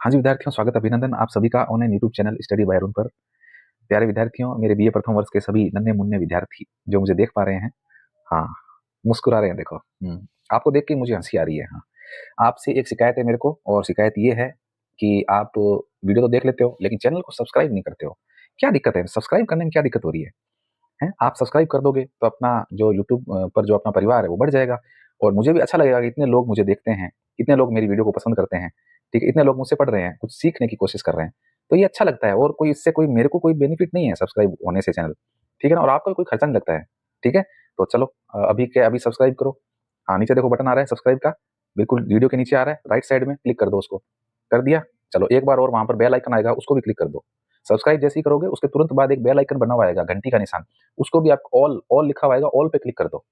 हाँ जी विद्यार्थियों, स्वागत अभिनंदन आप सभी का online YouTube channel study bye Arun पर। प्यारे विद्यार्थियों, मेरे बीए प्रथम वर्ष के सभी नन्हे मुन्ने विद्यार्थी जो मुझे देख पा रहे हैं, हाँ, मुस्कुरा रहे हैं देखो। आपको देख के मुझे हंसी आ रही है। हाँ, आपसे एक शिकायत है मेरे को, और शिकायत ये है कि आप वीडियो तो देख लेते हो लेकिन चैनल को सब्सक्राइब नहीं करते हो। क्या दिक्कत है? सब्सक्राइब करने में क्या दिक्कत हो रही है? आप सब्सक्राइब कर दोगे तो अपना जो यूट्यूब पर जो अपना परिवार है वो बढ़ जाएगा, और मुझे भी अच्छा लगेगा कि इतने लोग मुझे देखते हैं, इतने लोग मेरी वीडियो को पसंद करते हैं, ठीक है, इतने लोग मुझसे पढ़ रहे हैं, कुछ सीखने की कोशिश कर रहे हैं। तो ये अच्छा लगता है, और कोई इससे कोई मेरे को कोई बेनिफिट नहीं है सब्सक्राइब होने से चैनल, ठीक है ना, और आपका भी कोई खर्चा नहीं लगता है, ठीक है। तो चलो अभी के अभी सब्सक्राइब करो। हाँ, नीचे देखो बटन आ रहा है सब्सक्राइब का, बिल्कुल वीडियो के नीचे आ रहा है राइट साइड में, क्लिक कर दो उसको। कर दिया? चलो एक बार और वहां पर बेल आइकन आएगा, उसको भी क्लिक कर दो। सब्सक्राइब जैसे ही करोगे उसके तुरंत बाद एक बेल आइकन बना हुआ आएगा, घंटी का निशान, उसको भी आप ऑल ऑल लिखा हुआ आएगा, ऑल पे क्लिक कर दो।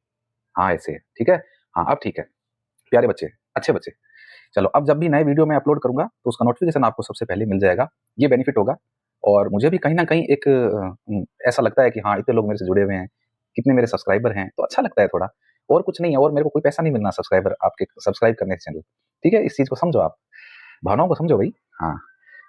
हाँ ऐसे, ठीक है। हाँ अब ठीक है। प्यारे बच्चे, अच्छे बच्चे, चलो अब जब भी नए वीडियो मैं अपलोड करूंगा तो उसका नोटिफिकेशन आपको सबसे पहले मिल जाएगा। ये बेनिफिट होगा, और मुझे भी कहीं ना कहीं एक ऐसा लगता है कि हाँ इतने लोग मेरे से जुड़े हुए हैं, कितने मेरे सब्सक्राइबर हैं, तो अच्छा लगता है थोड़ा। और कुछ नहीं है, और मेरे को कोई पैसा नहीं मिलना सब्सक्राइबर आपके सब्सक्राइब करने से चैनल, ठीक है। इस चीज को समझो, आप भावनाओं को समझो भाई। हाँ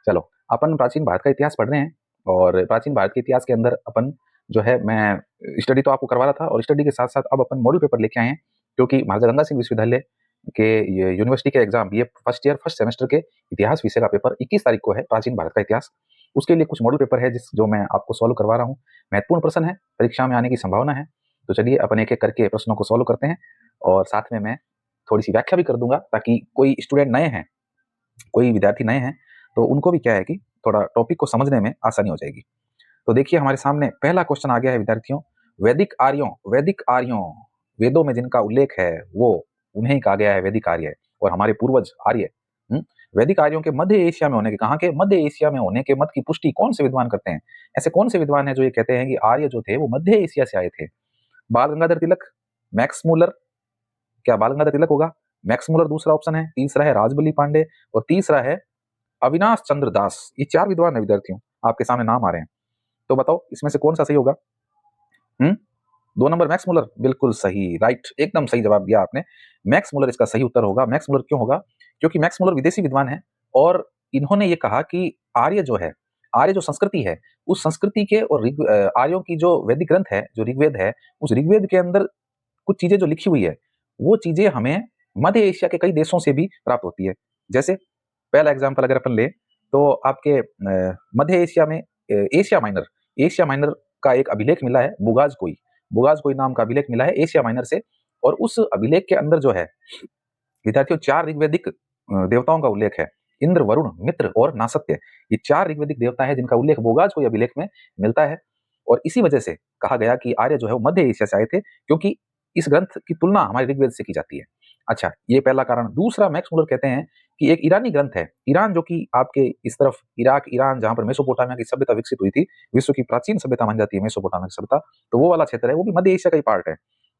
चलो, अपन प्राचीन भारत का इतिहास पढ़ रहे हैं, और प्राचीन भारत के इतिहास के अंदर अपन जो है, मैं स्टडी तो आपको करवा रहा था, और स्टडी के साथ साथ अब अपन मॉडल पेपर लेके आए हैं, क्योंकि महाराजा गंगा सिंह विश्वविद्यालय के ये यूनिवर्सिटी के एग्जाम, ये फर्स्ट ईयर फर्स्ट सेमेस्टर के इतिहास विषय का पेपर 21 तारीख को है, प्राचीन भारत का इतिहास। उसके लिए कुछ मॉडल पेपर है जो मैं आपको सॉल्व करवा रहा हूँ। महत्वपूर्ण प्रश्न है, परीक्षा में आने की संभावना है। तो चलिए अपन एक एक करके प्रश्नों को सॉल्व करते हैं, और साथ में मैं थोड़ी सी व्याख्या भी कर दूंगा, ताकि कोई स्टूडेंट नए हैं, कोई विद्यार्थी नए हैं, तो उनको भी क्या है कि थोड़ा टॉपिक को समझने में आसानी हो जाएगी। तो देखिए हमारे सामने पहला क्वेश्चन आ गया है विद्यार्थियों। वैदिक आर्यों, वेदों में जिनका उल्लेख है वो उन्हें ही कहा गया है वैदिक आर्य, और हमारे पूर्वज आर्य। वैदिक आर्यों के मध्य एशिया में होने के, कहाँ के? मध्य एशिया में होने के मत की पुष्टि कौन से विद्वान करते हैं? ऐसे कौन से विद्वान हैं जो ये कहते हैं कि आर्य जो थे वो मध्य एशिया से आए थे? बाल गंगाधर तिलक, मैक्स मूलर, क्या बाल गंगाधर तिलक होगा? मैक्स मूलर दूसरा ऑप्शन है, तीसरा है राजबली पांडे, और तीसरा है अविनाश चंद्र दास। ये चार विद्वान है विद्यार्थियों, आपके सामने नाम आ रहे हैं। तो बताओ इसमें से कौन सा सही होगा? हम्म 2 नंबर मैक्स मुलर, बिल्कुल सही, राइट, एकदम सही जवाब दिया आपने। मैक्स मुलर इसका सही उत्तर होगा। मैक्स मुलर क्यों होगा? क्योंकि मैक्स मुलर विदेशी विद्वान है, और इन्होंने ये कहा कि आर्य जो है, आर्य जो संस्कृति है, उस संस्कृति के और आर्यों की जो वैदिक ग्रंथ है, जो ऋग्वेद है, उस ऋग्वेद के अंदर कुछ चीजें जो लिखी हुई है, वो चीजें हमें मध्य एशिया के कई देशों से भी प्राप्त होती है। जैसे पहला एग्जाम्पल अगर अपन ले, तो आपके मध्य एशिया में एशिया माइनर का एक अभिलेख मिला है, बुगाज कोई नाम का अभिलेख मिला है एशिया माइनर से। और उस अभिलेख के अंदर जो है विद्यार्थियों, 4 ऋग्वैदिक देवताओं का उल्लेख है। इंद्र, वरुण, मित्र और नासत्य, ये 4 ऋग्वैदिक देवता है जिनका उल्लेख बोगाज कोई अभिलेख में मिलता है। और इसी वजह से कहा गया कि आर्य जो है वो मध्य एशिया से आए थे, क्योंकि इस ग्रंथ की तुलना हमारे ऋग्वेद से की जाती है। अच्छा, ये पहला कारण। दूसरा, मैक्स मुलर कहते हैं कि एक ईरानी ग्रंथ है, ईरान जो कि आपके इस तरफ इराक, ईरान, जहां पर मेसोपोटामिया की सभ्यता विकसित हुई थी, विश्व की प्राचीन सभ्यता मानी जाती है मेसोपोटामिया की सभ्यता, तो वो वाला क्षेत्र है, वो भी मध्य एशिया का ही पार्ट है।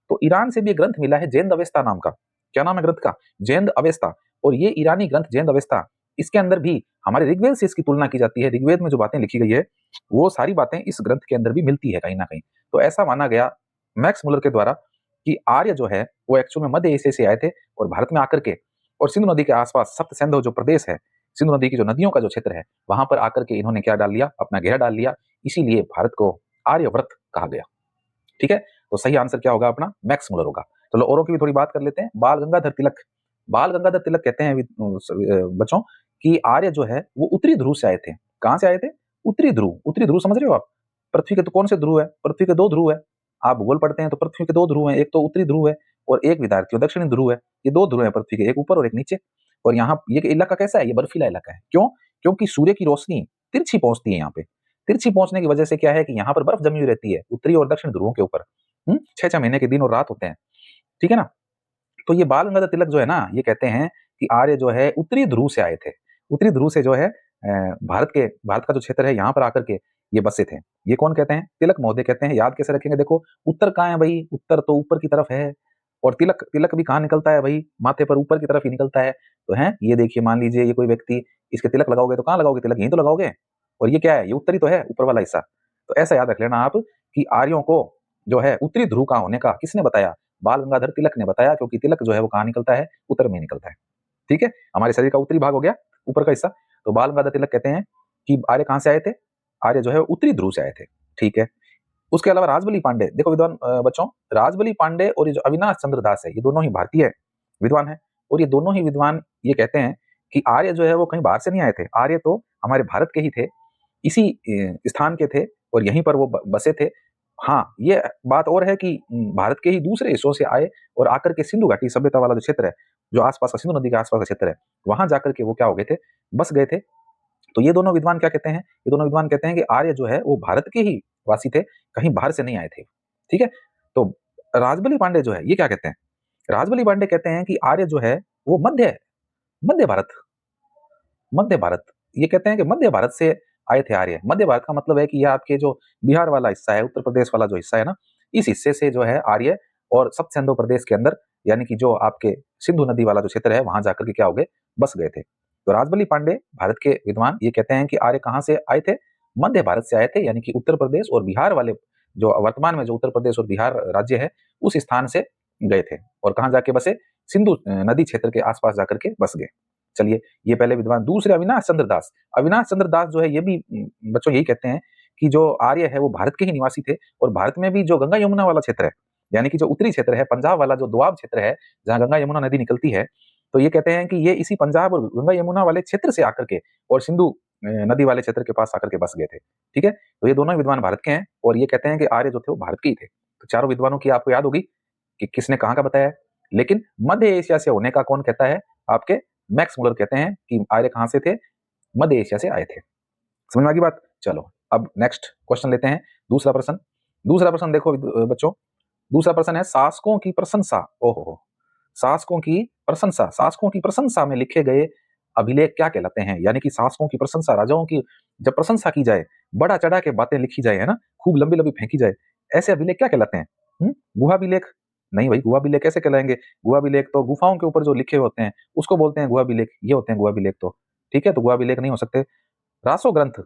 तो ईरान से भी एक ग्रंथ मिला है जैन अवेस्ता नाम का। क्या नाम है ग्रंथ का? जैन अवेस्ता। और ये ईरानी ग्रंथ जैन अवेस्ता, इसके अंदर भी हमारे ऋग्वेद से इसकी तुलना की जाती है। ऋग्वेद में जो बातें लिखी गई है वो सारी बातें इस ग्रंथ के अंदर भी मिलती है कहीं ना कहीं। तो ऐसा माना गया मैक्स मुलर के द्वारा कि आर्य जो है वो एक्चुअल में मध्य एशिया से आए थे, और भारत में आकर के, और सिंधु नदी के आसपास सप्त सिंधु जो प्रदेश है, सिंधु नदी की जो नदियों का जो क्षेत्र है, वहां पर आकर के इन्होंने क्या डाल लिया? अपना घेरा डाल लिया। इसीलिए भारत को आर्यव्रत कहा गया। ठीक है, तो सही आंसर क्या होगा अपना? मैक्स मुलर होगा। चलो औरों की भी थोड़ी बात कर लेते हैं। बाल गंगाधर तिलक कहते हैं बच्चों कि आर्य जो है वो उत्तरी ध्रुव से आए थे। कहां से आए थे? उत्तरी ध्रुव समझ रहे हो आप? पृथ्वी के तो कौन से ध्रुव है? पृथ्वी के 2 ध्रुव है। आप भूगोल पढ़ते हैं तो पृथ्वी के 2 ध्रुव हैं, एक तो उत्तरी ध्रुव है और एक विद्यार्थियों दक्षिणी ध्रुव है। ये 2 ध्रुव है पृथ्वी के, एक ऊपर और एक नीचे। और यहाँ ये इलाका कैसा है? ये बर्फीला इलाका है। क्यों? क्योंकि सूर्य की रोशनी तिरछी पहुंचती है यहाँ पे। तिरछी पहुंचने की वजह से क्या है कि यहाँ पर बर्फ जमी हुई रहती है उत्तरी और दक्षिण ध्रुवों के ऊपर। 6-6 महीने के दिन और रात होते हैं, ठीक है ना। तो ये बाल गंगाधर तिलक जो है ना, ये कहते हैं कि आर्य जो है उत्तरी ध्रुव से आए थे। उत्तरी ध्रुव से जो है भारत का जो क्षेत्र है यहाँ पर आकर के ये बसे थे। ये कौन कहते हैं? तिलक महोदय कहते हैं। याद कैसे रखेंगे? देखो, उत्तर कहाँ है भाई? उत्तर तो ऊपर की तरफ है। और तिलक तिलक भी कहाँ निकलता है भाई? माथे पर ऊपर की तरफ ही निकलता है। तो है ये, देखिए मान लीजिए ये कोई व्यक्ति, इसके तिलक लगाओगे तो कहाँ लगाओगे तिलक? यहीं तो लगाओगे। और ये क्या है? ये उत्तरी तो है, ऊपर वाला हिस्सा। तो ऐसा याद रख लेना आप कि आर्यों को जो है उत्तरी ध्रुव का होने का किसने बताया? बाल गंगाधर तिलक ने बताया, क्योंकि तिलक जो है वो कहाँ निकलता है? उत्तर में निकलता है। ठीक है, हमारे शरीर का उत्तरी भाग हो गया, ऊपर का हिस्सा। तो बाल गंगाधर तिलक कहते हैं कि आर्य कहां से आए थे, आर्य जो है उत्तरी ध्रुव से आए थे, ठीक है। उसके अलावा राजबली पांडे, देखो विद्वान बच्चों, राजबली पांडे और ये जो अविनाश चंद्र दास है, ये दोनों ही भारतीय विद्वान है, और ये दोनों ही विद्वान ये कहते हैं कि आर्य जो है वो कहीं बाहर से नहीं आए थे, आर्य तो हमारे भारत के ही थे, इसी स्थान के थे और यहीं पर वो बसे थे। हाँ, ये बात और है कि भारत के ही दूसरे हिस्सों से आए और आकर के सिंधु घाटी सभ्यता वाला जो क्षेत्र है, जो आसपास का सिंधु नदी के आसपास का क्षेत्र है, वहां जाकर के वो क्या हो गए थे, बस गए थे। तो ये दोनों विद्वान क्या कहते हैं, ये दोनों विद्वान कहते हैं कि आर्य जो है वो भारत के ही वासी थे, कहीं बाहर से नहीं आए थे, ठीक है। तो राजबली पांडे जो है ये क्या कहते हैं, राजबली पांडे कहते हैं कि आर्य जो है वो मध्य मध्य भारत मध्य भारत ये कहते हैं कि मध्य भारत से आए थे आर्य। मध्य भारत का मतलब है कि ये आपके जो बिहार वाला हिस्सा है, उत्तर प्रदेश वाला जो हिस्सा है ना, इस हिस्से से जो है आर्य और सप्त प्रदेश के अंदर, यानी कि जो आपके सिंधु नदी वाला जो क्षेत्र है वहां जाकर के क्या हो गए, बस गए थे। तो राजबली पांडे भारत के विद्वान ये कहते हैं कि आर्य कहां से आए थे, मध्य भारत से आए थे, यानी कि उत्तर प्रदेश और बिहार वाले, जो वर्तमान में जो उत्तर प्रदेश और बिहार राज्य है उस स्थान से गए थे, और कहां जाके बसे, सिंधु नदी क्षेत्र के आसपास जाकर के बस गए। चलिए, ये पहले विद्वान। दूसरे अविनाश चंद्र दास, अविनाश चंद्र दास जो है ये भी बच्चों यही कहते हैं कि जो आर्य है वो भारत के ही निवासी थे, और भारत में भी जो गंगा यमुना वाला क्षेत्र है, यानी कि जो उत्तरी क्षेत्र है, पंजाब वाला जो दोआब क्षेत्र है जहां गंगा यमुना नदी निकलती है, तो ये कहते हैं कि ये इसी पंजाब और गंगा यमुना वाले क्षेत्र से आकर के और सिंधु नदी वाले क्षेत्र के पास आकर के बस गए थे, ठीक है। तो ये दोनों विद्वान भारत के हैं और ये कहते हैं कि आर्य जो थे वो भारत के ही थे। तो चारों विद्वानों की आपको याद होगी कि किसने कहां का बताया, लेकिन मध्य एशिया से होने का कौन कहता है, आपके मैक्स मुलर कहते हैं कि आर्य कहां से थे, मध्य एशिया से आए थे। समझ में आ गई बात। चलो अब नेक्स्ट क्वेश्चन लेते हैं, दूसरा प्रश्न। दूसरा प्रश्न देखो बच्चों, दूसरा प्रश्न है शासकों की प्रशंसा। ओहो, शासकों की प्रशंसा, शासकों की प्रशंसा में लिखे गए अभिलेख क्या कहलाते हैं, यानी कि शासकों की प्रशंसा, राजाओं की जब प्रशंसा की जाए, बड़ा चढ़ा के बातें लिखी जाए, है ना, खूब लंबी लंबी फेंकी जाए, ऐसे अभिलेख क्या कहलाते हैं, गुहा अभिलेख? नहीं भाई, गुहा अभिलेख कैसे कहलाएंगे, गुहा अभिलेख तो गुफाओं के ऊपर जो लिखे होते हैं उसको बोलते हैं गुहा अभिलेख, ये होते हैं गुहा अभिलेख तो, ठीक है। तो गुहा अभिलेख नहीं हो सकते। रासो ग्रंथ,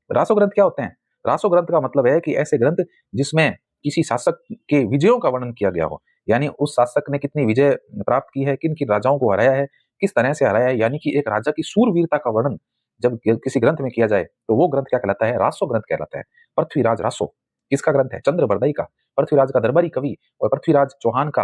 रासो ग्रंथ क्या होते हैं, रासो ग्रंथ का मतलब है कि ऐसे ग्रंथ जिसमें किसी शासक के विजयों का वर्णन किया गया हो, यानी उस शासक ने कितनी विजय प्राप्त की है, किन किन राजाओं को हराया है, किस तरह से हराया है, यानी कि एक राजा की सूरवीरता का वर्णन जब किसी ग्रंथ में किया जाए तो वो ग्रंथ क्या कहलाता है, रासो ग्रंथ कहलाता है। पृथ्वीराज रासो किसका ग्रंथ है, चंद्रबरदाई का, पृथ्वीराज का दरबारी कवि और पृथ्वीराज चौहान का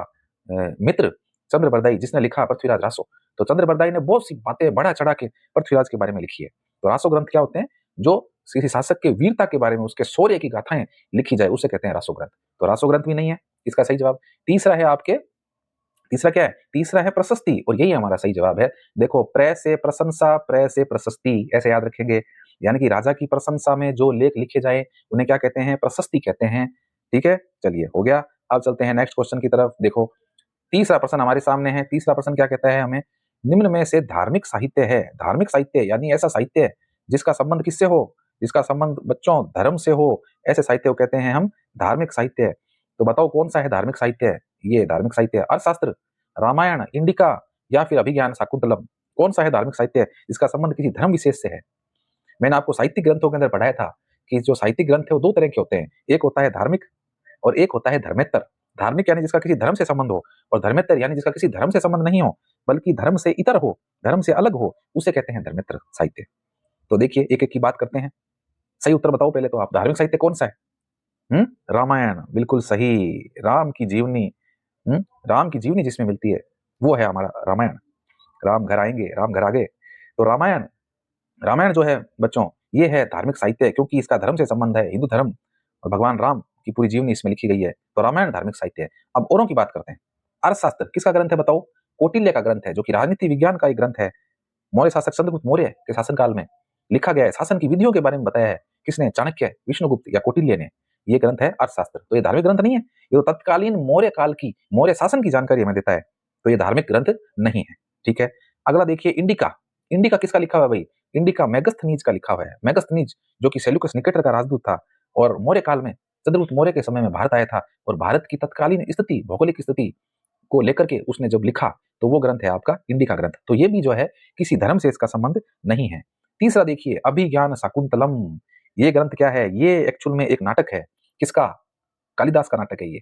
मित्र चंद्रबरदाई, जिसने लिखा पृथ्वीराज रासो। तो चंद्रबरदाई ने बहुत सी बातें बढ़ा चढ़ा के पृथ्वीराज के बारे में लिखी है। तो रासो ग्रंथ क्या होते हैं, जो किसी शासक के वीरता के बारे में, उसके शौर्य की गाथाएं लिखी जाए, उसे कहते हैं रासो ग्रंथ। तो रासो ग्रंथ भी नहीं है इसका सही जवाब। तीसरा है आपके, तीसरा क्या है, तीसरा है प्रशस्ति, और यही हमारा सही जवाब है। देखो, प्र से प्रशंसा, प्र से प्रशस्ति, ऐसे याद रखेंगे, यानी कि राजा की प्रशंसा में जो लेख लिखे जाए उन्हें क्या कहते हैं, प्रशस्ति कहते हैं, ठीक है। चलिए हो गया, अब चलते हैं नेक्स्ट क्वेश्चन की तरफ। देखो तीसरा प्रश्न हमारे सामने है। तीसरा प्रश्न क्या कहता है हमें, निम्न में से धार्मिक साहित्य है, धार्मिक साहित्य यानी ऐसा साहित्य जिसका संबंध किससे हो, जिसका संबंध बच्चों धर्म से हो, ऐसे साहित्य को कहते हैं हम धार्मिक साहित्य। तो बताओ कौन सा है धार्मिक साहित्य, ये धार्मिक साहित्य अर्थशास्त्र, रामायण, इंडिका या फिर अभिज्ञान शाकुंतलम, कौन सा है धार्मिक साहित्य जिसका संबंध किसी धर्म विशेष से है। मैंने आपको साहित्यिक ग्रंथों के अंदर पढ़ाया था कि जो साहित्यिक ग्रंथ है वो दो तरह के होते हैं, एक होता है धार्मिक और एक होता है धर्मेत्तर। धार्मिक यानी जिसका किसी धर्म से संबंध हो, और धर्मेत्तर यानी जिसका किसी धर्म से संबंध नहीं हो बल्कि धर्म से इतर हो, धर्म से अलग हो, उसे कहते हैं धर्मेत्तर साहित्य। तो देखिए एक एक की बात करते हैं। सही उत्तर बताओ पहले तो आप, धार्मिक साहित्य कौन सा है? रामायण, बिल्कुल सही। राम की जीवनी, राम की जीवनी जिसमें मिलती है वो है हमारा रामायण। राम घर आएंगे, राम घर आ गए। तो रामायण, रामायण जो है बच्चों ये है धार्मिक साहित्य, क्योंकि इसका धर्म से संबंध है, हिंदू धर्म और भगवान राम की पूरी जीवनी इसमें लिखी गई है। तो रामायण धार्मिक साहित्य है। अब औरों की बात करते हैं। अर्थशास्त्र किसका ग्रंथ है बताओ? कौटिल्य का ग्रंथ है, जो कि राजनीति विज्ञान का एक ग्रंथ है। मौर्य शासक चंद्रगुप्त मौर्य के शासनकाल में लिखा गया है, शासन की विधियों के बारे में बताया है। किसने? चाणक्य, विष्णुगुप्त या कौटिल्य ने। ये ग्रंथ है अर्थशास्त्र। तो ये धार्मिक ग्रंथ नहीं है, ये तो तत्कालीन मौर्य काल की, मौर्य शासन की जानकारी हमें देता है। तो ये धार्मिक ग्रंथ नहीं है, ठीक है। अगला देखिए इंडिका। इंडिका किसका लिखा हुआ है भाई? इंडिका मेगस्थनीज का लिखा हुआ है। मेगस्थनीज जो कि सेल्यूकस निकेटर का राजदूत था और मौर्य काल में चंद्रगुप्त मौर्य के समय में भारत आया था, और भारत की तत्कालीन स्थिति, भौगोलिक स्थिति को लेकर के उसने जब लिखा तो वो ग्रंथ है आपका इंडिका ग्रंथ। तो ये भी जो है किसी धर्म से इसका संबंध नहीं है। तीसरा देखिए अभिज्ञान शाकुंतलम। ये ग्रंथ क्या है? ये एक्चुअल में एक नाटक है। किसका? कालिदास का नाटक है। ये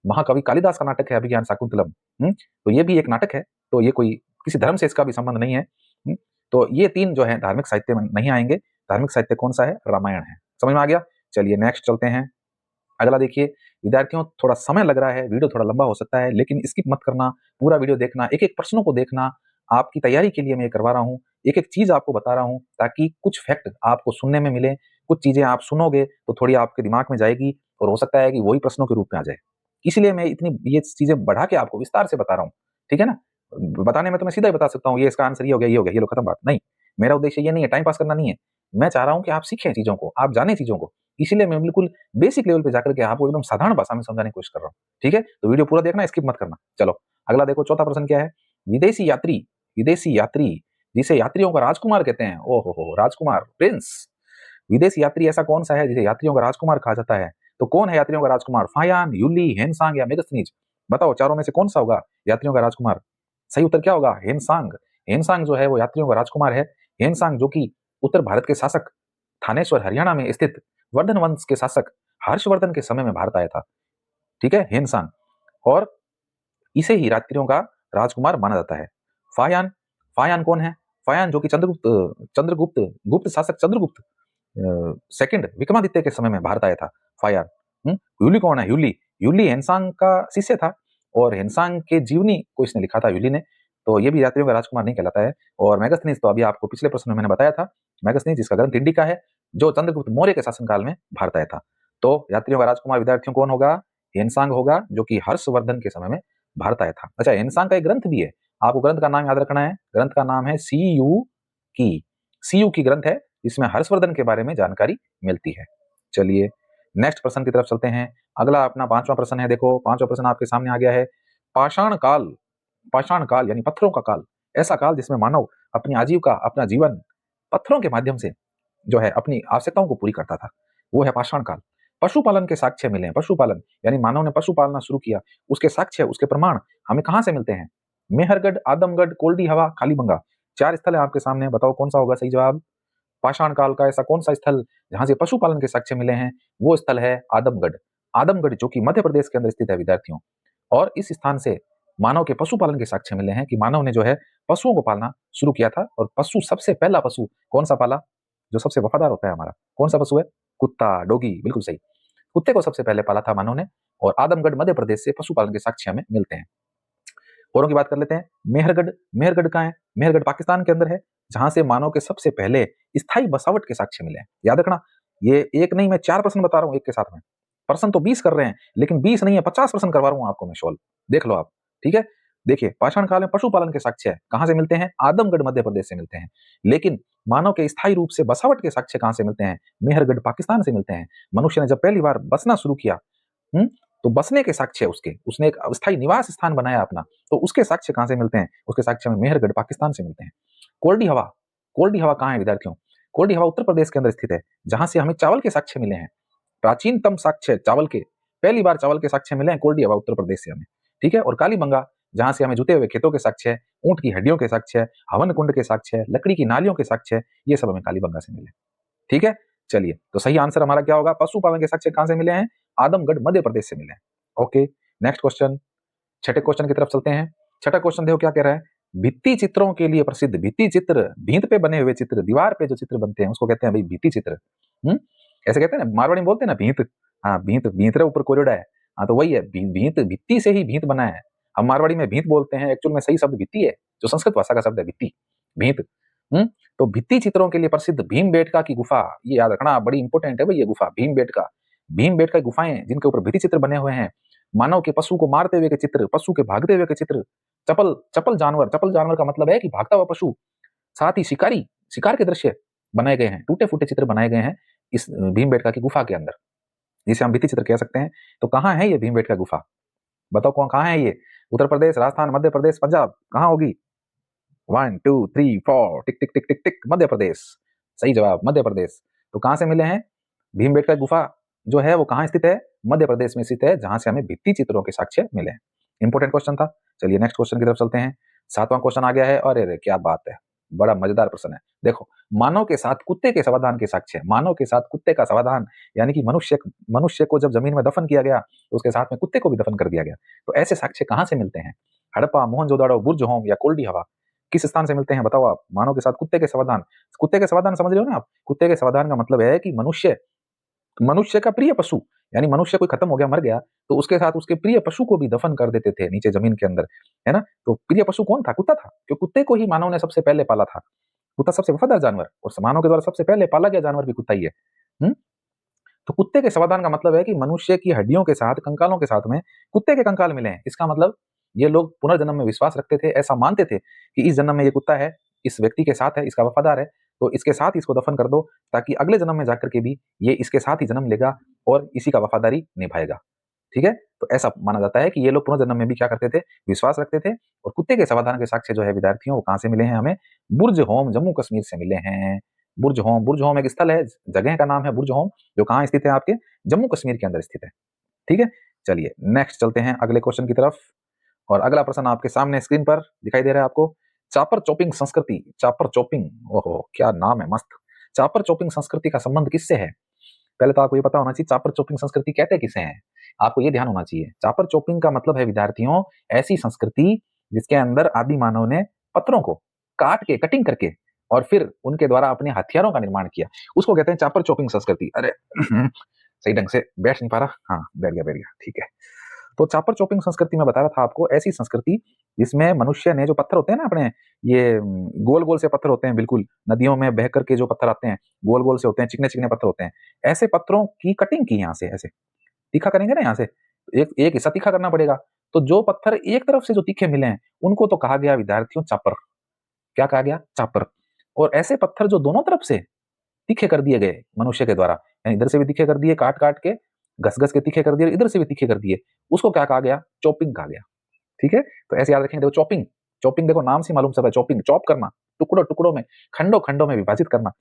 महाकवि कालिदास का नाटक है अभिज्ञान शाकुंतलम। तो ये भी एक नाटक है। तो ये कोई किसी धर्म से इसका भी संबंध नहीं है। तो ये 3 जो है धार्मिक साहित्य में नहीं आएंगे। धार्मिक साहित्य कौन सा है? रामायण है। समझ में आ गया? चलिए नेक्स्ट चलते हैं। अगला देखिए विद्यार्थियों, थोड़ा समय लग रहा है, वीडियो थोड़ा लंबा हो सकता है, लेकिन स्किप मत करना, पूरा वीडियो देखना, एक-एक प्रश्नों को देखना। आपकी तैयारी के लिए मैं ये करवा रहा हूँ, एक-एक चीज आपको बता रहा हूँ ताकि कुछ फैक्ट आपको सुनने में मिले, कुछ चीजें आप सुनोगे तो थोड़ी आपके दिमाग में जाएगी और हो सकता है कि वही प्रश्नों के रूप में आ जाए। इसलिए मैं इतनी ये चीजें बढ़ा के आपको विस्तार से बता रहा हूँ, ठीक है ना? बताने में तो मैं सीधा ही बता सकता हूँ, ये इसका आंसर ये हो गया, ये हो गया, ये लो खत्म बात। नहीं, मेरा उद्देश्य ये नहीं है, टाइम पास करना नहीं है। मैं चाह रहा हूँ कि आप सीखें चीजों को, आप जानें चीजों को। इसीलिए मैं बिल्कुल बेसिक लेवल पे जाकर के आपको एकदम साधारण भाषा में समझाने की कोशिश कर रहा हूँ, ठीक है? तो वीडियो पूरा देखना, स्किप मत करना। चलो अगला देखो, चौथा प्रश्न क्या है? विदेशी यात्री जिसे यात्रियों का राजकुमार कहते हैं, ओ हो, राजकुमार, प्रिंस। विदेशी यात्री ऐसा कौन सा है जिसे यात्रियों का राजकुमार कहा जाता है? तो कौन है यात्रियों का राजकुमार? फायान, यूली, हेनसांग या मेगस्थनीज? बताओ चारों में से कौन सा होगा यात्रियों का राजकुमार? सही उत्तर क्या होगा? हेनसांग। हेनसांग जो है वो यात्रियों का राजकुमार है। हेनसांग जो कि उत्तर भारत के शासक थानेश्वर हरियाणा में स्थित वर्धन वंश के शासक हर्षवर्धन के समय में भारत आया था, ठीक है, हेनसांग। और इसे ही यात्रियों का राजकुमार माना जाता है। फायान, फायान कौन है? फायान जो कि चंद्रगुप्त गुप्त शासक चंद्रगुप्त सेकंड विक्रमादित्य के समय में भारत आया था, फायान। यूली कौन है? यूली, यूली हेनसांग का शिष्य था और हेनसांग के जीवनी को इसने लिखा था यूली ने, तो ये भी यात्रियों का राजकुमार नहीं कहलाता है। और मेगास्थनीज तो अभी आपको पिछले प्रश्न में मैंने बताया था, मेगास्थनीज जिसका ग्रंथ इंडिका है, जो चंद्रगुप्त मौर्य के शासनकाल में भारत आया था। तो यात्रियों का राजकुमार विद्यार्थियों कौन होगा? हेनसांग होगा, जो कि हर्षवर्धन के समय में भारत आया था। अच्छा, हेनसांग का एक ग्रंथ भी है, आपको ग्रंथ का नाम याद रखना है। ग्रंथ का नाम है सी यू की ग्रंथ है, इसमें हर्षवर्धन के बारे में जानकारी मिलती है। चलिए नेक्स्ट प्रश्न की तरफ चलते हैं। अगला अपना 5वां प्रश्न है। देखो 5वां प्रश्न आपके सामने आ गया है। पाषाण काल, पाषाण काल यानी पत्थरों का काल, ऐसा काल जिसमें मानव अपनी आजीविका, अपना जीवन पत्थरों के माध्यम से जो है अपनी आवश्यकताओं को पूरी करता था, वो है पाषाण काल। पशुपालन के साक्ष्य मिले हैं। पशुपालन यानी मानव ने पशु पालना शुरू किया, उसके साक्ष्य, उसके प्रमाण हमें कहां से मिलते हैं? मेहरगढ़, आदमगढ़, कोल्डी हवा, कालीबंगा। 4 स्थल है आपके सामने, बताओ कौन सा होगा सही जवाब? पाषाण काल का ऐसा कौन सा स्थल जहां से पशुपालन के साक्ष्य मिले हैं? वो स्थल है आदमगढ़। आदमगढ़ जो कि मध्य प्रदेश के अंदर स्थित है विद्यार्थियों। और इस स्थान से मानव के पशुपालन के साक्ष्य मिले हैं कि मानव ने जो है पशुओं को पालना शुरू किया था। और पशु, सबसे पहला पशु कौन सा पाला जो सबसे वफादार होता है हमारा? कौन सा पशु है? कुत्ता, डॉगी, बिल्कुल सही। कुत्ते को सबसे पहले पाला था मानव ने। और आदमगढ़ मध्य प्रदेश से पशुपालन के साक्ष्य हमें मिलते हैं। औरों की बात कर लेते हैं। मेहरगढ़, मेहरगढ़ कहाँ है? मेहरगढ़ पाकिस्तान के अंदर है, जहां से मानव के सबसे पहले स्थायी बसावट के साक्ष्य मिले हैं। याद रखना, ये एक नहीं, मैं 4 प्रश्न बता रहा हूं एक के साथ में। प्रश्न तो 20 कर रहे हैं, लेकिन 20 नहीं है, 50 प्रश्न करवा रहा हूं आपको मैं। शोल देख लो आप, ठीक है? देखिए, पाषाण काल में पशुपालन के साक्ष्य कहां से मिलते हैं? आदमगढ़ मध्य प्रदेश से मिलते हैं। लेकिन मानव के स्थायी रूप से बसावट के साक्ष्य कहां से मिलते हैं? मेहरगढ़ पाकिस्तान से मिलते हैं। मनुष्य ने जब पहली बार बसना शुरू किया, तो बसने के साक्ष्य उसने एक अस्थायी निवास स्थान बनाया अपना, तो उसके साक्ष्य कहां से मिलते हैं? उसके साक्ष्य में मेहरगढ़ पाकिस्तान से मिलते हैं। कोल्डी हवा, कोल्डी हवा कहां है विद्यार्थियों? कोल्डी हवा उत्तर प्रदेश के अंदर स्थित है, जहां से हमें चावल के साक्ष्य मिले हैं। प्राचीनतम साक्ष्य चावल के, पहली बार चावल के साक्ष्य मिले हैं कोल्डी हवा उत्तर प्रदेश से हमें, ठीक है? और कालीबंगा, जहां से हमें जुते हुए खेतों के साक्ष्य, ऊंट की हड्डियों के साक्ष्य, हवन कुंड के साक्ष्य, लकड़ी की नालियों के साक्ष्य, ये सब हमें कालीबंगा से मिले, ठीक है? चलिए, तो सही आंसर हमारा क्या होगा? पशुपालन के साक्ष्य कहां से मिले हैं? आदमगढ़ मध्य प्रदेश से मिले हैं। ओके, नेक्स्ट क्वेश्चन, छठे क्वेश्चन की तरफ चलते हैं। छठा क्वेश्चन देखो क्या कह रहा है। भित्ति चित्रों के लिए प्रसिद्ध, भित्ति चित्र, भींत पे बने हुए चित्र, दीवार पे जो चित्र बनते हैं उसको कहते हैं भाई भित्ति चित्र। ऐसे कहते हैं ना, मारवाड़ी में बोलते हैं ना भींत। हाँ, भींत, भींत रे ऊपर कोरिडा है। हाँ, तो वही है, भींत, भित्ति से ही भींत बना है। हम मारवाड़ी में भींत बोलते हैं, एक्चुअल में सही शब्द भित्ति है, जो संस्कृत भाषा का शब्द है भित्ति, भींत। तो भित्ति चित्रों के लिए प्रसिद्ध भीमबेटका की गुफा, ये याद रखना, बड़ी इंपॉर्टेंट है भाई ये गुफा, भीमबेटका। भीमबेटका गुफाएं जिनके ऊपर भित्ति चित्र बने हुए हैं, मानव के पशु को मारते हुए के चित्र, पशु के भागते हुए के चित्र, चपल जानवर, चपल जानवर का मतलब है कि भागता हुआ पशु, साथ ही शिकार के दृश्य बनाए गए हैं, टूटे फूटे चित्र बनाए गए हैं इस भीमबेटका की गुफा के अंदर, जिसे हम भित्ति चित्र कह सकते हैं। तो कहाँ है ये भीमबेटका गुफा? बताओ कहाँ है ये? उत्तर प्रदेश, राजस्थान, मध्य प्रदेश, पंजाब, कहाँ होगी? 1 2 3 4 टिक टिक टिक टिक टिक, मध्य प्रदेश। सही जवाब, मध्य प्रदेश। तो कहां से मिले हैं? भीमबेटका गुफा जो है वो कहां स्थित है? मध्य प्रदेश में स्थित है, जहां से हमें भित्ति चित्रों के साक्ष्य मिले हैं। इंपॉर्टेंट क्वेश्चन था। चलिए नेक्स्ट क्वेश्चन की तरफ चलते हैं। 7वां क्वेश्चन आ गया है। अरे क्या बात है, बड़ा मजेदार प्रश्न है। देखो, मानव के साथ कुत्ते के समाधान के साक्ष्य, मानव के साथ कुत्ते का समाधान, यानी कि मनुष्य को जब जमीन में दफन किया गया तो उसके साथ में कुत्ते को भी दफन कर दिया गया। तो ऐसे साक्ष्य कहां से मिलते हैं? हड़प्पा, मोहनजोदड़ो, बुर्ज होम या कोल्डी हवा? किस स्थान से मिलते हैं बताओ आप? मानव के साथ कुत्ते के समाधान। कुत्ते के समाधान समझ रहे हो ना आप? कुत्ते के समाधान का मतलब है कि मनुष्य का प्रिय पशु, यानी मनुष्य कोई खत्म हो गया, मर गया, तो उसके साथ उसके प्रिय पशु को भी दफन कर देते थे नीचे जमीन के अंदर, है ना? तो प्रिय पशु कौन था? कुत्ता था, क्योंकि कुत्ते को ही मानव ने सबसे पहले पाला था। कुत्ता सबसे वफादार जानवर और मानव के द्वारा सबसे पहले पाला गया जानवर भी कुत्ता ही है। हम्म? तो कुत्ते के समाधान का मतलब है कि मनुष्य की हड्डियों के साथ, कंकालों के साथ में कुत्ते के कंकाल मिले हैं। इसका मतलब ये लोग पुनर्जन्म में विश्वास रखते थे, ऐसा मानते थे कि इस जन्म में ये कुत्ता है, इस व्यक्ति के साथ है, इसका वफादार है, तो इसके साथ इसको दफन कर दो, ताकि अगले जन्म में जाकर के भी ये इसके साथ ही जन्म लेगा और इसी का वफादारी निभाएगा। ठीक है? तो ऐसा माना जाता है कि ये लोग पुनर्जन्म में भी क्या करते थे? विश्वास रखते थे। और कुत्ते के समाधान के साक्ष्य जो है विद्यार्थियों, वो कहाँ से मिले हैं हमें? बुर्ज होम, जम्मू कश्मीर से मिले हैं। बुर्ज होम एक स्थल है, जगह का नाम है बुर्ज होम, जो कहाँ स्थित है? आपके जम्मू कश्मीर के अंदर स्थित है। ठीक है? चलिए नेक्स्ट चलते हैं अगले क्वेश्चन की तरफ। और अगला प्रश्न आपके सामने स्क्रीन पर दिखाई दे रहा है आपको। चापर चॉपिंग संस्कृति, चापर चॉपिंग, ओहो क्या नाम है मस्त। चापर चॉपिंग संस्कृति का संबंध किससे है? पहले तो आपको ये पता होना चाहिए चापर चॉपिंग संस्कृति कहते किसे हैं। आपको ये ध्यान होना चाहिए, चापर चॉपिंग का मतलब है विद्यार्थियों ऐसी संस्कृति जिसके अंदर आदि मानव ने पत्थरों को काट के, कटिंग करके और फिर उनके द्वारा अपने हथियारों का निर्माण किया, उसको कहते हैं चापर चॉपिंग संस्कृति। अरे सही ढंग से बैठ नहीं पा रहा, हाँ बैठ गया, ठीक है। तो चापर चॉपिंग संस्कृति में बता रहा था आपको, ऐसी संस्कृति जिसमें मनुष्य ने, जो पत्थर होते हैं ना अपने, ये गोल गोल से पत्थर होते हैं, बिल्कुल नदियों में बह करके जो पत्थर आते हैं गोल गोल से होते हैं, चिकने चिकने पत्थर होते हैं, ऐसे पत्थरों की कटिंग की यहाँ से, ऐसे तीखा करेंगे ना यहाँ से, एक एक हिस्सा तीखा करना पड़ेगा। तो जो पत्थर एक तरफ से जो तीखे मिले हैं उनको तो कहा गया विद्यार्थियों चापर। क्या कहा गया? चापर। और ऐसे पत्थर जो दोनों तरफ से तीखे कर दिए गए मनुष्य के द्वारा, यानी इधर से भी तीखे कर दिए, काट काट के घस घस के तीखे कर दिए, इधर से भी तीखे कर दिए, उसको क्या कहा गया? चॉपिंग कहा गया। ठीक है? तो ऐसे याद रखेंगे, देखो चॉपिंग, चॉपिंग देखो नाम से मालूम सब है, चॉपिंग, चॉप करना, टुकड़ों टुकड़ों में, खंडों खंडों में विभाजित करना।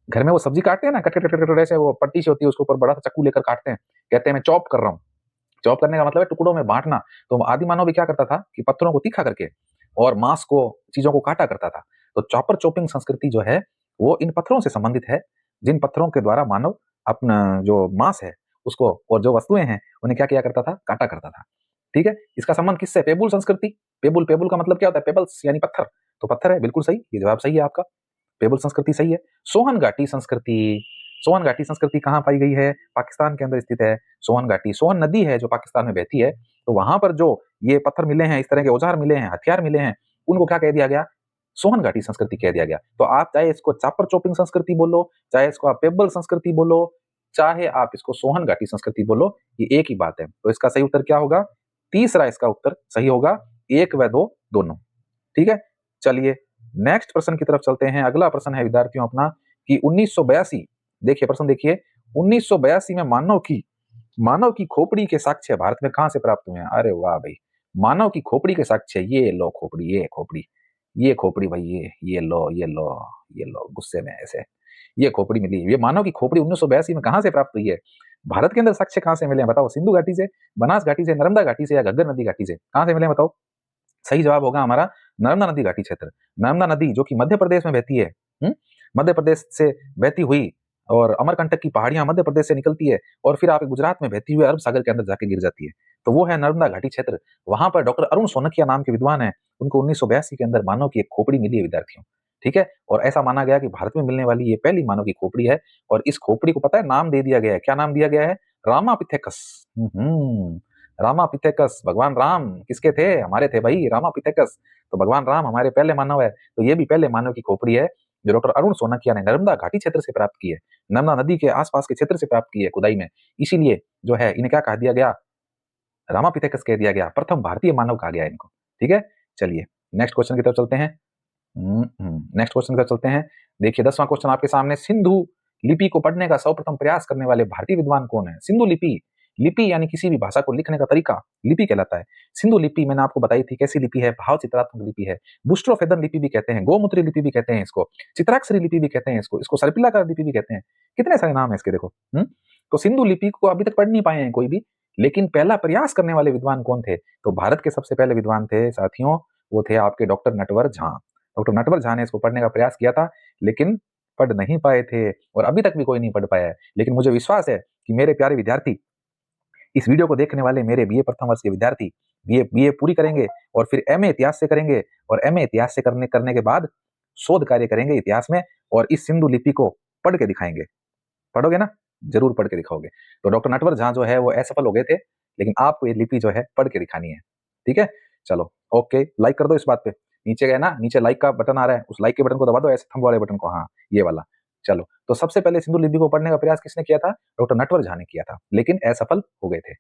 घर में वो सब्जी काटते हैं ना, कट कट कट कट ऐसे, वो पट्टी से होती है, उसके ऊपर बड़ा सा चाकू लेकर काटते हैं, कहते हैं मैं चॉप कर रहा हूँ। चॉप करने का मतलब है टुकड़ों में बांटना। तो आदि मानव भी क्या करता था कि पत्थरों को तीखा करके और मांस को, चीजों को काटा करता था। तो चॉपर चॉपिंग संस्कृति जो है वो इन पत्थरों से संबंधित है, जिन पत्थरों के द्वारा मानव अपना जो मांस है उसको और जो वस्तुएं हैं उन्हें क्या किया करता था? काटा करता था। ठीक है? इसका संबंध किससे? पेबुल संस्कृति। पेबुल, पेबुल का मतलब क्या होता है? पेबल्स यानी पत्थर। तो पत्थर है, बिल्कुल सही, ये जवाब सही है आपका, पेबुल संस्कृति सही है। सोहन घाटी संस्कृति, सोहन घाटी संस्कृति कहाँ पाई गई है? पाकिस्तान के अंदर स्थित है सोहन घाटी। सोहन नदी है जो पाकिस्तान में बहती है, तो वहां पर जो ये पत्थर मिले हैं, इस तरह के औजार मिले हैं, हथियार मिले हैं, उनको क्या कह दिया गया? सोहन घाटी संस्कृति कह दिया गया। तो आप चाहे इसको चापर चॉपिंग संस्कृति बोलो, चाहे इसको आप पेबल संस्कृति बोलो, चाहे आप इसको सोहन घाटी संस्कृति बोलो, ये एक ही बात है। तो इसका सही उत्तर क्या होगा? तीसरा इसका उत्तर सही होगा, 1 व 2 दोनों। ठीक है? चलिए नेक्स्ट प्रश्न की तरफ चलते हैं। अगला प्रश्न है विद्यार्थियों अपना कि 1982, देखिए प्रश्न देखिए, 1982 में मानव की खोपड़ी के साक्ष्य भारत में कहां से प्राप्त हुए हैं? अरे वाह भाई, मानव की खोपड़ी के साक्ष्य, ये लो खोपड़ी, ये खोपड़ी भाई, ये लो, ये लो गुस्से में ऐसे, ये खोपड़ी मिली। ये मानव की खोपड़ी 1982 में कहां से प्राप्त हुई है? भारत के अंदर साक्ष्य कहां से मिले हैं बताओ? सिंधु घाटी से, बनास घाटी से, नर्मदा घाटी से, या घग्गर नदी घाटी से? कहां से मिले बताओ? सही जवाब होगा हमारा नर्मदा नदी घाटी क्षेत्र। नर्मदा नदी जो कि मध्य प्रदेश में बहती है, मध्य प्रदेश से बहती हुई, और अमरकंटक की पहाड़ियां मध्य प्रदेश से निकलती है और फिर आप गुजरात में बहती हुई अरब सागर के अंदर जाके गिर जाती है। तो वो है नर्मदा घाटी क्षेत्र। वहां पर डॉक्टर अरुण सोनकिया नाम के विद्वान है, उनको 1982 के अंदर मानव की एक खोपड़ी मिली है विद्यार्थियों। ठीक है? और ऐसा माना गया कि भारत में मिलने वाली ये पहली मानव की खोपड़ी है। और इस खोपड़ी को पता है नाम दे दिया गया है, क्या नाम दिया गया है? रामापिथेकस। रामापिथेकस, भगवान राम किसके थे? हमारे थे भाई, रामापिथेकस। तो भगवान राम हमारे पहले मानव है, तो ये भी पहले मानव की खोपड़ी है जो डॉक्टर अरुण सोनकिया ने नर्मदा घाटी क्षेत्र से प्राप्त की है, नर्मदा नदी के आसपास के क्षेत्र से प्राप्त की है खुदाई में। इसीलिए जो है इन्हें क्या कहा दिया गया? रामापिथेकस कह दिया गया, प्रथम भारतीय मानव कहा गया इनको। ठीक है? चलिए नेक्स्ट क्वेश्चन की तरफ चलते हैं। नेक्स्ट क्वेश्चन की तरफ चलते हैं। देखिए 10वां क्वेश्चन आपके सामने, सिंधु लिपि को पढ़ने का सर्वप्रथम प्रयास करने वाले भारतीय विद्वान कौन है? सिंधु लिपि, लिपि यानी किसी भी भाषा को लिखने का तरीका लिपि कहलाता है। सिंधु लिपि मैंने आपको बताई थी कैसी लिपि है, भाव चित्रात्मक लिपि है। बुस्ट्रोफेदन लिपि भी कहते हैं, गोमूत्री लिपि भी कहते हैं इसको, चित्राक्षरी लिपि भी कहते हैं इसको सर्पिलाकार लिपि भी कहते हैं। कितने सारे नाम है इसके देखो। तो सिंधु लिपि को अभी तक पढ़ नहीं पाए हैं कोई भी, लेकिन पहला प्रयास करने वाले विद्वान कौन थे? तो भारत के सबसे पहले विद्वान थे साथियों, वो थे आपके डॉक्टर नटवर झा। डॉक्टर नटवर झा ने इसको पढ़ने का प्रयास किया था, लेकिन पढ़ नहीं पाए थे, और अभी तक भी कोई नहीं पढ़ पाया है। लेकिन मुझे विश्वास है कि मेरे प्यारे विद्यार्थी, इस वीडियो को देखने वाले मेरे बीए प्रथम वर्ष के विद्यार्थी बीए पूरी करेंगे और फिर एमए इतिहास से करेंगे, और एमए इतिहास से करने के बाद शोध कार्य करेंगे इतिहास में, और इस सिंधु लिपि को पढ़ के दिखाएंगे। पढ़ोगे ना? जरूर पढ़ के दिखाओगे। तो डॉक्टर नटवर झा जो है वो असफल हो गए थे, लेकिन आपको ये लिपि जो है पढ़ के दिखानी है। ठीक है, चलो ओके, लाइक कर दो इस बात पे। नीचे गए ना, नीचे लाइक का बटन आ रहा है, उस लाइक के बटन को दबा दो, ऐसे थंब वाले बटन को, हाँ ये वाला। चलो, तो सबसे पहले सिंधु लिपि को पढ़ने का प्रयास किसने किया था? डॉक्टर नटवर झा ने किया था, लेकिन असफल हो गए थे।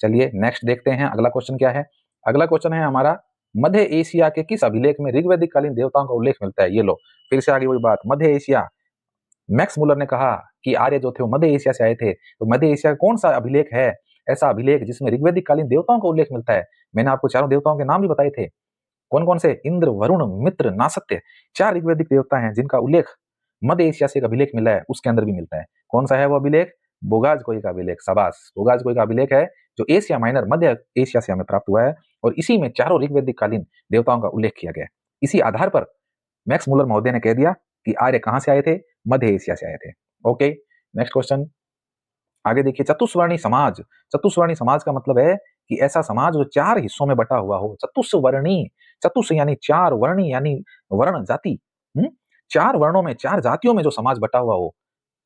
चलिए नेक्स्ट देखते हैं, अगला क्वेश्चन क्या है। अगला क्वेश्चन है हमारा, मध्य एशिया के किस अभिलेख में ऋग्वैदिक कालीन देवताओं का उल्लेख मिलता है? ये लो, फिर से आगे वही बात, मध्य एशिया। मैक्स मुलर ने कहा कि आर्य जो थे वो मध्य एशिया से आए थे, तो मध्य एशिया का कौन सा अभिलेख है ऐसा अभिलेख जिसमें ऋग्वैदिक कालीन देवताओं का उल्लेख मिलता है? मैंने आपको चारों देवताओं के नाम भी बताए थे, कौन कौन से? इंद्र, वरुण, मित्र, नासत्य, 4 ऋग्वैदिक देवता हैं जिनका उल्लेख मध्य एशिया से एक अभिलेख मिला है, उसके अंदर भी मिलता है। कौन सा है वो अभिलेख? बोगाजकोई का अभिलेख। शाबाश, बोगाजकोई का अभिलेख है जो एशिया माइनर, मध्य एशिया से हमें प्राप्त हुआ है, और इसी में चारों ऋग्वैदिक कालीन देवताओं का उल्लेख किया गया है। इसी आधार पर मैक्स मुलर महोदय ने कह दिया कि आर्य कहां से आए थे? मध्य एशिया से आए थे। ओके, नेक्स्ट क्वेश्चन आगे देखिए, चतुस्वर्णी समाज। चतुस्वर्णी समाज का मतलब है कि ऐसा समाज जो 4 हिस्सों में बटा हुआ हो। चतुस्वर्णी, चतुस यानी 4, वर्णी यानी वर्ण जाति, 4 वर्णों में, 4 जातियों में जो समाज बटा हुआ हो।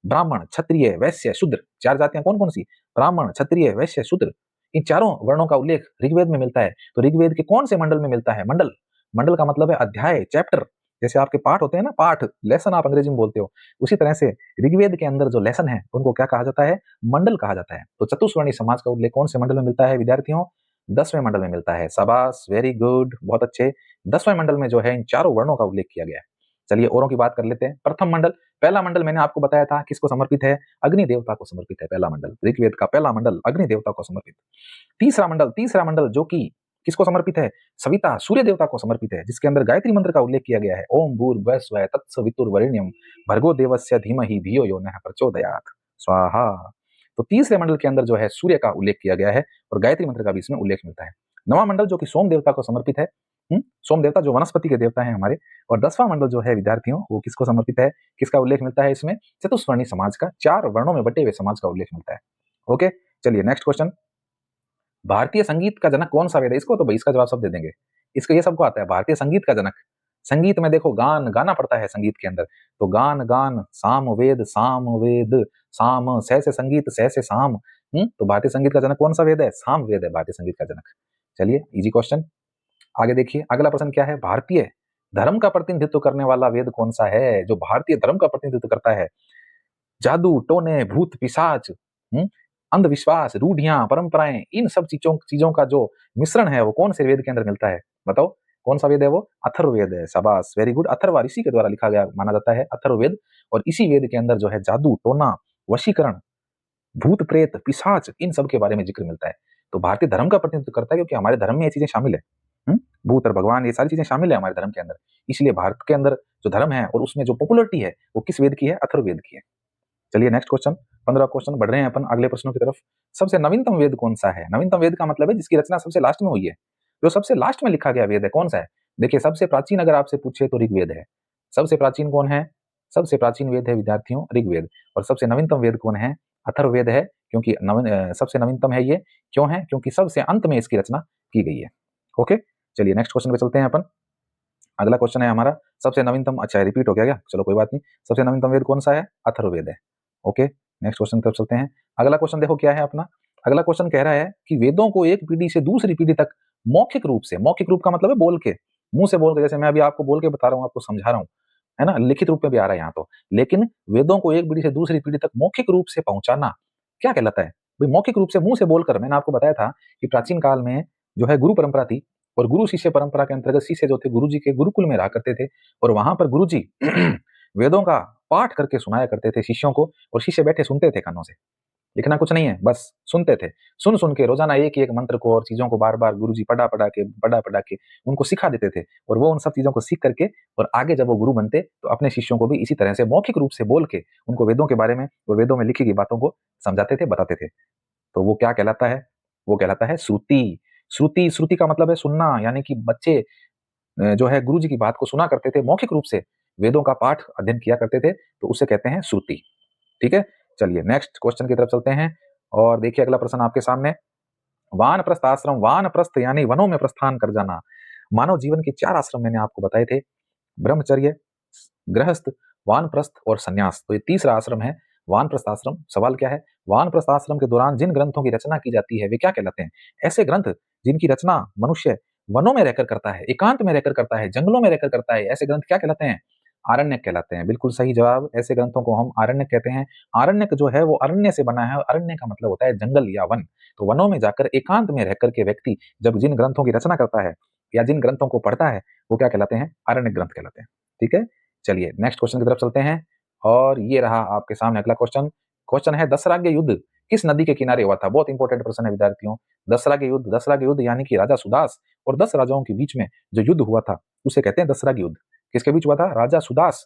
ब्राह्मण, क्षत्रिय, वैश्य, शूद्र, 4 जातियां कौन कौन सी? ब्राह्मण, क्षत्रिय, वैश्य, शूद्र। इन चारों वर्णों का उल्लेख ऋग्वेद में मिलता है। तो ऋग्वेद के कौन से मंडल में मिलता है? मंडल। मंडल का मतलब है अध्याय, चैप्टर। जैसे आपके पाठ होते हैं ना, पाठ, लेसन आप अंग्रेजी में बोलते हो, उसी तरह से ऋग्वेद के अंदर जो लेसन है उनको क्या कहा जाता है? मंडल कहा जाता है। तो चतुस्वर्णी समाज का उल्लेख कौन से मंडल में मिलता है विद्यार्थियों? 10वें मंडल में मिलता है। शाबाश, वेरी गुड, बहुत अच्छे। 10वें मंडल में जो है इन चारों वर्णों का उल्लेख किया गया है। चलिए औरों की बात कर लेते हैं। प्रथम मंडल, पहला मंडल मैंने आपको बताया था किसको समर्पित है? अग्नि देवता को समर्पित है। पहला मंडल, ऋग्वेद का पहला मंडल अग्नि देवता को समर्पित। तीसरा मंडल जो कि किसको समर्पित है? सविता, सूर्य देवता को समर्पित है, जिसके अंदर गायत्री मंत्र का उल्लेख किया गया है। ओम भूर्भुवस्सुः तत्सवितुर्वरेण्यं भर्गो देवस्य धीमहि धियो यो नः प्रचोदयात् स्वाहा। तो तीसरे मंडल के अंदर जो है सूर्य का उल्लेख किया गया है, और गायत्री मंत्र का भी इसमें उल्लेख मिलता है। 9वां मंडल जो कि सोम देवता को समर्पित है, सोम देवता जो वनस्पति के देवता है हमारे। और 10वां मंडल जो है विद्यार्थियों वो किसको समर्पित है? किसका उल्लेख मिलता है इसमें? चतुस्वर्णी समाज का, 4 वर्णों में बटे हुए समाज का उल्लेख मिलता है। ओके, चलिए नेक्स्ट क्वेश्चन, भारतीय संगीत का जनक कौन सा वेद है? इसको तो भाई इसका जवाब सब दे देंगे, इसको ये सबको आता है। भारतीय संगीत का जनक, संगीत में देखो गान, गाना पड़ता है संगीत के अंदर, तो गान गान साम वेद, साम वेद, साम से संगीत, से साम। तो भारतीय संगीत का जनक कौन सा वेद है? साम वेद है भारतीय संगीत का जनक। चलिए इजी क्वेश्चन, आगे देखिए अगला प्रश्न क्या है, भारतीय धर्म का प्रतिनिधित्व करने वाला वेद कौन सा है जो भारतीय धर्म का प्रतिनिधित्व करता है? जादू, टोने, भूत, पिशाच, अंधविश्वास, रूढ़ियां, परंपराएं, इन सब चीजों का जो मिश्रण है वो कौन से वेद के अंदर मिलता है? बताओ कौन सा वेद है वो? अथर्ववेद है। शाबाश, वेरी गुड। अथर्व ऋषि के द्वारा लिखा गया माना जाता है अथर्ववेद, और इसी वेद के अंदर जो है जादू, टोना, वशीकरण, भूत प्रेत, पिशाच, इन सब के बारे में जिक्र मिलता है। तो भारतीय धर्म का प्रतिनिधित्व करता है क्योंकि हमारे धर्म में ये चीजें शामिल है। भूत और भगवान ये सारी चीजें शामिल है हमारे धर्म के अंदर, इसलिए भारत के अंदर जो धर्म है और उसमें जो पॉपुलरिटी है वो किस वेद की है? अथर्ववेद की है। चलिए नेक्स्ट क्वेश्चन, 15 क्वेश्चन बढ़ रहे हैं अपन अगले प्रश्नों की तरफ। सबसे नवीनतम वेद कौन सा है? नवीनतम वेद का मतलब है जिसकी रचना सबसे लास्ट में हुई है, जो सबसे लास्ट में लिखा गया वेद है, कौन सा है? देखिए सबसे प्राचीन अगर आपसे पूछे तो ऋग्वेद है। सबसे प्राचीन कौन है? सबसे प्राचीन वेद है विद्यार्थियों ऋग्वेद। और सबसे नवीनतम वेद कौन है? अथर्ववेद है, क्योंकि सबसे नवीनतम है ये। क्यों है? क्योंकि सबसे अंत में इसकी रचना की गई है। ओके, चलिए नेक्स्ट क्वेश्चन पे चलते हैं अपन। अगला क्वेश्चन है हमारा, सबसे नवीनतम, अच्छा रिपीट हो गया क्या? चलो कोई बात नहीं। सबसे नवीनतम वेद कौन सा है? अथर्ववेद है। ओके, नेक्स्ट क्वेश्चन की तरफ चलते हैं। अगला क्वेश्चन देखो क्या है अपना। अगला क्वेश्चन कह रहा है कि वेदों को एक पीढ़ी से दूसरी पीढ़ी तक मौखिक रूप से, मौखिक रूप का मतलब है बोल के, मुंह से बोल के, जैसे मैं अभी आपको बोल के बता रहा हूँ, आपको समझा रहा हूँ, है ना, लिखित रूप में भी आ रहा है यहाँ तो, लेकिन वेदों को एक पीढ़ी से दूसरी पीढ़ी तक मौखिक रूप से पहुंचाना क्या कहलाता है? भाई मौखिक रूप से मुंह से बोलकर, मैंने आपको बताया था कि प्राचीन काल में जो है गुरु परंपरा थी, और गुरु शिष्य परंपरा के अंतर्गत शिष्य जो थे गुरु जी के गुरुकुल में रहा करते थे, और वहां पर गुरु जी वेदों का पाठ करके सुनाया करते थे शिष्यों को, और शिष्य बैठे सुनते थे कानों से, लिखना कुछ नहीं है, बस सुनते थे। सुन सुन के रोजाना एक एक मंत्र को और चीजों को बार बार गुरुजी पढ़ा पढ़ा के उनको सिखा देते थे, और वो उन सब चीजों को सीख करके और आगे जब वो गुरु बनते तो अपने शिष्यों को भी इसी तरह से मौखिक रूप से बोल के उनको वेदों के बारे में और वेदों में लिखी गई बातों को समझाते थे, बताते थे। तो वो क्या कहलाता है? वो कहलाता है श्रुति। श्रुति, श्रुति का मतलब है सुनना, यानी कि बच्चे जो है गुरु जी की बात को सुना करते थे, मौखिक रूप से वेदों का पाठ अध्ययन किया करते थे, तो उसे कहते हैं श्रुति। ठीक है, चलिए नेक्स्ट क्वेश्चन की तरफ चलते हैं, और देखिए अगला प्रश्न आपके सामने। वानप्रस्थ आश्रम, वानप्रस्थ यानी वनों में प्रस्थान कर जाना। मानव जीवन के 4 आश्रम मैंने आपको बताए थे, ब्रह्मचर्य, गृहस्थ, वानप्रस्थ और संन्यास। तो ये तीसरा आश्रम है वानप्रस्थ आश्रम। सवाल क्या है, वानप्रस्थ आश्रम के दौरान जिन ग्रंथों की रचना की जाती है वे क्या कहलाते हैं? ऐसे ग्रंथ जिनकी रचना मनुष्य वनों में रहकर करता है, एकांत में रहकर करता है, जंगलों में रहकर करता है, ऐसे ग्रंथ क्या कहलाते हैं? आरण्यक कहलाते हैं। बिल्कुल सही जवाब, ऐसे ग्रंथों को हम आरण्यक कहते हैं। आरण्यक जो है वो अरण्य से बना है, और अरण्य का मतलब होता है जंगल या वन। तो वनों में जाकर एकांत में रहकर के व्यक्ति जब जिन ग्रंथों की रचना करता है या जिन ग्रंथों को पढ़ता है वो क्या कहलाते हैं? आरण्यक ग्रंथ कहलाते हैं। ठीक है, चलिए नेक्स्ट क्वेश्चन की तरफ चलते हैं। और ये रहा आपके सामने अगला क्वेश्चन। क्वेश्चन है दसराग्य युद्ध किस नदी के किनारे हुआ था? बहुत इंपॉर्टेंट प्रश्न है विद्यार्थियों। दसराग्य युद्ध यानी कि राजा सुदास और 10 राजाओं के बीच में जो युद्ध हुआ था उसे कहते हैं दसराग्य युद्ध। किसके बीच हुआ था? राजा सुदास,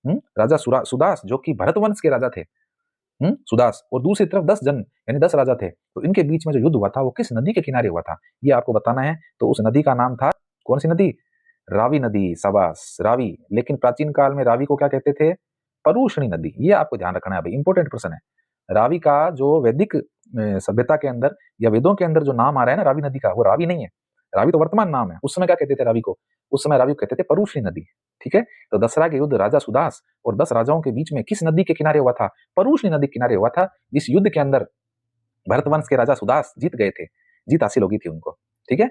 राजा सुदास जो कि भरत वंश के राजा थे, सुदास, और दूसरी तरफ 10 जन यानी 10 राजा थे। तो इनके बीच में जो युद्ध हुआ था वो किस नदी के किनारे हुआ था, ये आपको बताना है। तो उस नदी का नाम था, कौन सी नदी? रावी नदी। शाबाश, रावी। लेकिन प्राचीन काल में रावी को क्या कहते थे? परूषणी नदी। ये आपको ध्यान रखना है भाई, इंपॉर्टेंट प्रश्न है। रावी का जो वैदिक सभ्यता के अंदर या वेदों के अंदर जो नाम आ रहा है ना रावी नदी का, वो रावी नहीं है। रावी तो वर्तमान नाम है। उस समय क्या कहते थे रावी को? उस समय रावी को कहते थे परूषणी नदी। ठीक है, तो दसरा के युद्ध राजा सुदास और 10 राजाओं के बीच में किस नदी के किनारे हुआ था? परूषणी नदी के किनारे हुआ था। इस युद्ध के अंदर भरतवंश के राजा सुदास जीत गए थे, जीत हासिल हो गई थी उनको। ठीक है,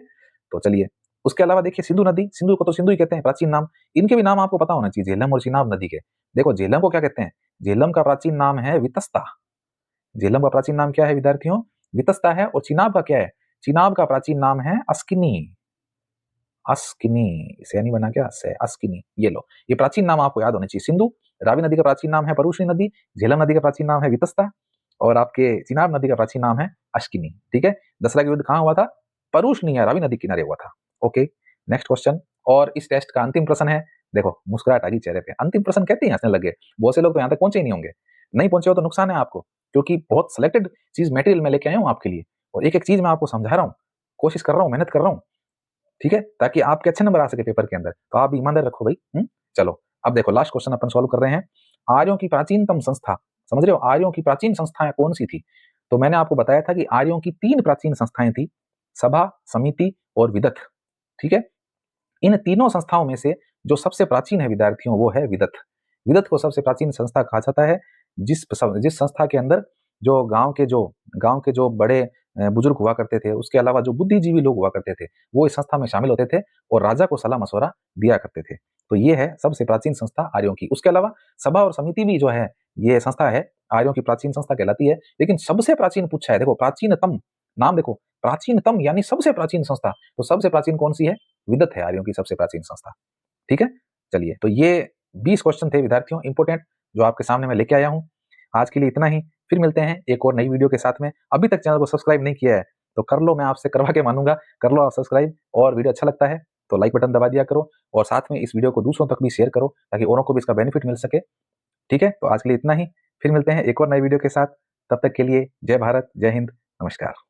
तो चलिए उसके अलावा देखिए सिंधु नदी, सिंधु को तो सिंधु ही कहते हैं, प्राचीन नाम। इनके भी नाम आपको पता होना चाहिए, झेलम और चिनाब नदी के। देखो झेलम को क्या कहते हैं? झेलम का प्राचीन नाम है वितस्ता। झेलम का प्राचीन नाम क्या है विद्यार्थियों? वितस्ता है। और चिनाब का क्या है? चिनाब का प्राचीन नाम है अस्किनी। अस्किनी से नहीं बना क्या? से अस्किनी। ये लो, ये प्राचीन नाम आपको याद होने चाहिए। सिंधु, रावी नदी का प्राचीन नाम है परूषणी नदी, झेलम नदी का प्राचीन नाम है वितस्ता, और आपके चिनाब नदी का प्राचीन नाम है अश्किनी। ठीक है, दसरा का युद्ध कहां हुआ था? परूषणी या रावी नदी किनारे हुआ था। Okay, next question. और इस टेस्ट का अंतिम प्रश्न है। देखो मुस्कुराहट आ गई चेहरे पे। अंतिम प्रश्न कहते ही हंसने लगे। बहुत से लोग तो यहाँ तक पहुंचे ही नहीं होंगे। नहीं पहुंचे हो तो नुकसान है आपको, क्योंकि बहुत सिलेक्टेड चीज मटेरियल मैं लेके आया हूँ आपके लिए, और एक एक चीज मैं आपको समझा रहा हूँ, कोशिश कर रहा हूँ, मेहनत कर रहा हूँ। ठीक है, ताकि आपके अच्छे नंबर आ सके पेपर के अंदर। तो आप भी ईमानदार रखो भाई। चलो अब देखो लास्ट क्वेश्चन अपन सॉल्व कर रहे हैं। आर्यों की प्राचीनतम संस्था, समझ रहे हो? आर्यों की प्राचीन संस्थाएं कौन सी थी? तो मैंने आपको बताया था कि आर्यों की 3 प्राचीन संस्थाएं थी, सभा, समिति और विदथ। ठीक है, इन तीनों संस्थाओं में से जो सबसे प्राचीन है विद्यार्थियों वो है विदथ। विदथ को सबसे प्राचीन संस्था कहा जाता है। जिस संस्था के अंदर जो गांव के जो बड़े बुजुर्ग हुआ करते थे, उसके अलावा जो बुद्धिजीवी लोग हुआ करते थे, वो इस संस्था में शामिल होते थे और राजा को सलाह मशवरा दिया करते थे। तो ये है सबसे प्राचीन संस्था आर्यों की। उसके अलावा सभा और समिति भी जो है ये संस्था है, आर्यों की प्राचीन संस्था कहलाती है। लेकिन सबसे प्राचीन पूछा है, देखो प्राचीनतम नाम, देखो प्राचीनतम यानी सबसे प्राचीन संस्था। तो सबसे प्राचीन कौन सी है? विदथ है आर्यों की सबसे प्राचीन संस्था। ठीक है, चलिए तो ये 20 क्वेश्चन थे विद्यार्थियों इंपोर्टेंट, जो आपके सामने मैं लेके आया हूं। आज के लिए इतना ही, फिर मिलते हैं एक और नई वीडियो के साथ में। अभी तक चैनल को सब्सक्राइब नहीं किया है तो कर लो, मैं आपसे करवा के मानूंगा। कर लो आप सब्सक्राइब, और वीडियो अच्छा लगता है तो लाइक बटन दबा दिया करो, और साथ में इस वीडियो को दूसरों तक भी शेयर करो ताकि औरों को भी इसका बेनिफिट मिल सके। ठीक है, तो आज के लिए इतना ही, फिर मिलते हैं एक और नई वीडियो के साथ। तब तक के लिए जय भारत, जय हिंद, नमस्कार।